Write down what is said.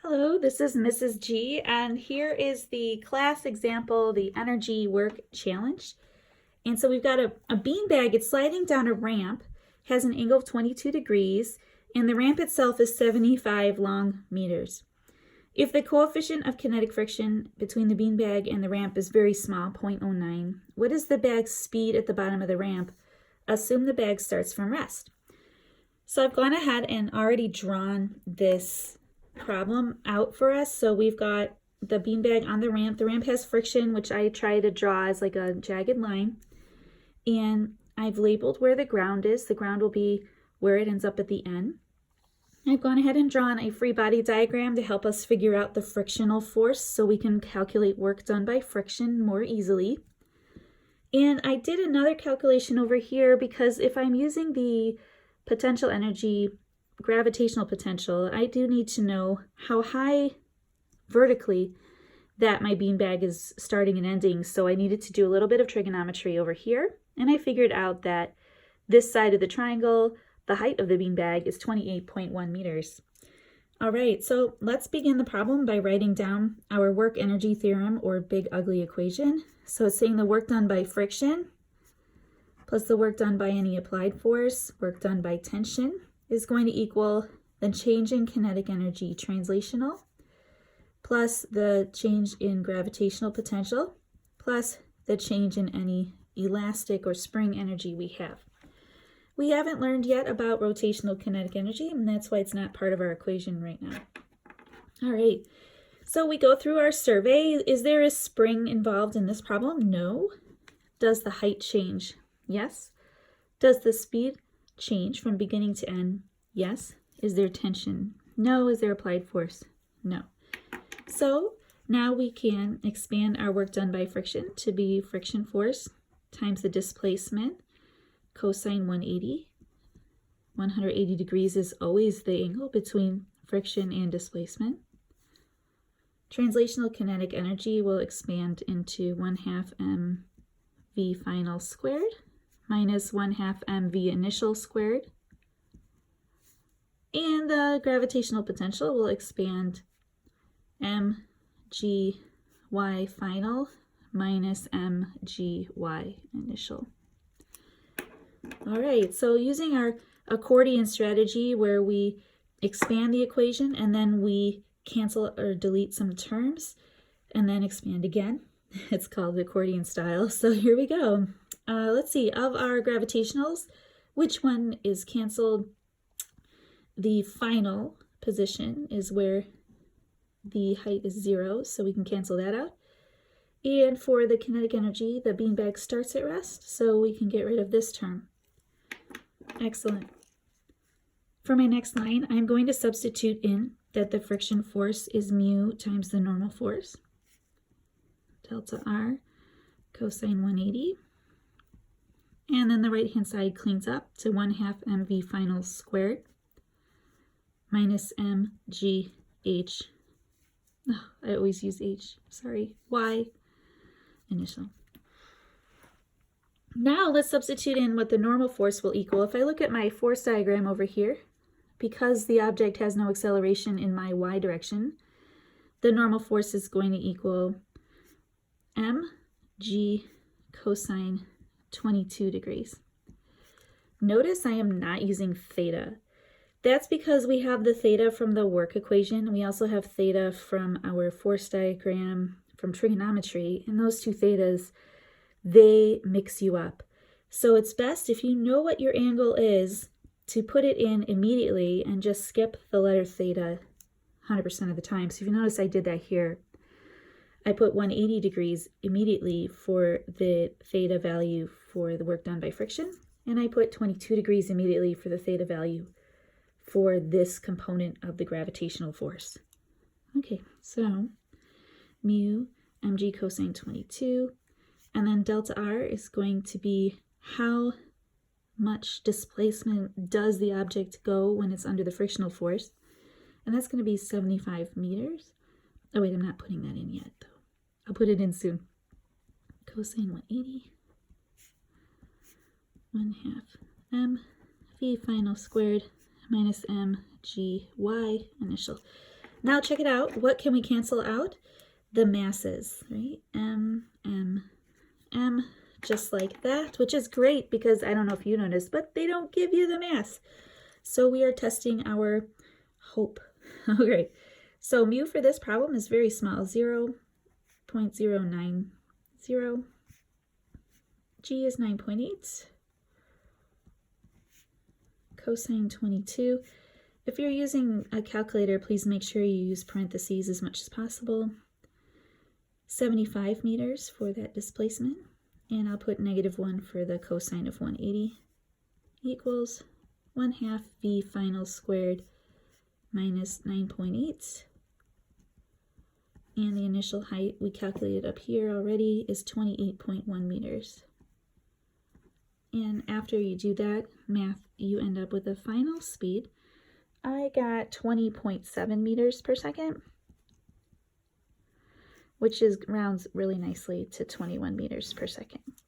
Hello, this is Mrs. G, and here is the class example, the Energy Work Challenge. And so we've got a beanbag. It's sliding down a ramp, has an angle of 22 degrees, and the ramp itself is 75 long meters. If the coefficient of kinetic friction between the beanbag and the ramp is very small, 0.09, what is the bag's speed at the bottom of the ramp? Assume the bag starts from rest. So I've gone ahead and already drawn this problem out for us. So we've got the beanbag on the ramp. The ramp has friction, which I try to draw as like a jagged line. And I've labeled where the ground is. The ground will be where it ends up at the end. I've gone ahead and drawn a free body diagram to help us figure out the frictional force so we can calculate work done by friction more easily. And I did another calculation over here because if I'm using the potential energy, gravitational potential, I do need to know how high vertically that my beanbag is starting and ending. So I needed to do a little bit of trigonometry over here. And I figured out that this side of the triangle, the height of the beanbag is 28.1 meters. All right, so let's begin the problem by writing down our work energy theorem, or big ugly equation. So it's saying the work done by friction plus the work done by any applied force, work done by tension, is going to equal the change in kinetic energy translational plus the change in gravitational potential plus the change in any elastic or spring energy we have. We haven't learned yet about rotational kinetic energy, and that's why it's not part of our equation right now. All right, so we go through our survey. Is there a spring involved in this problem? No. Does the height change? Yes. Does the speed change from beginning to end? Yes. Is there tension? No. Is there applied force? No. So now we can expand our work done by friction to be friction force times the displacement, cosine 180. 180 degrees is always the angle between friction and displacement. Translational kinetic energy will expand into 1/2 mv final squared minus 1/2 mv initial squared. And the gravitational potential will expand mgy final minus mgy initial. All right, so using our accordion strategy where we expand the equation and then we cancel or delete some terms and then expand again. It's called the accordion style. So here we go. Let's see, of our gravitationals, which one is canceled? The final position is where the height is 0, so we can cancel that out. And for the kinetic energy, the beanbag starts at rest, so we can get rid of this term. Excellent. For my next line, I'm going to substitute in that the friction force is mu times the normal force, delta R, cosine 180. And then the right-hand side cleans up to 1/2 mv final squared minus mgh. Oh, I always use h, sorry, y initial. Now let's substitute in what the normal force will equal. If I look at my force diagram over here, because the object has no acceleration in my y direction, the normal force is going to equal mg cosine 22 degrees. Notice I am not using theta. That's because we have the theta from the work equation. We also have theta from our force diagram from trigonometry, and those two thetas, they mix you up. So it's best if you know what your angle is to put it in immediately and just skip the letter theta 100% of the time. So if you notice, I did that here. I put 180 degrees immediately for the theta value for the work done by friction, and I put 22 degrees immediately for the theta value for this component of the gravitational force. Okay, so mu mg cosine 22, and then delta R is going to be how much displacement does the object go when it's under the frictional force, and that's going to be 75 meters. Oh wait, I'm not putting that in yet though. I'll put it in soon. Cosine 180, 1/2 mv final squared minus mgy initial. Now check it out. What can we cancel out? The masses, right? M, just like that, which is great because I don't know if you noticed, but they don't give you the mass. So we are testing our hope. Okay, so mu for this problem is very small, 0.090. G is 9.8. Cosine 22. If you're using a calculator, please make sure you use parentheses as much as possible. 75 meters for that displacement. And I'll put -1 for the cosine of 180 equals 1/2 v final squared minus 9.8. And the initial height we calculated up here already is 28.1 meters. And after you do that math, you end up with a final speed. I got 20.7 meters per second, which is rounds really nicely to 21 meters per second.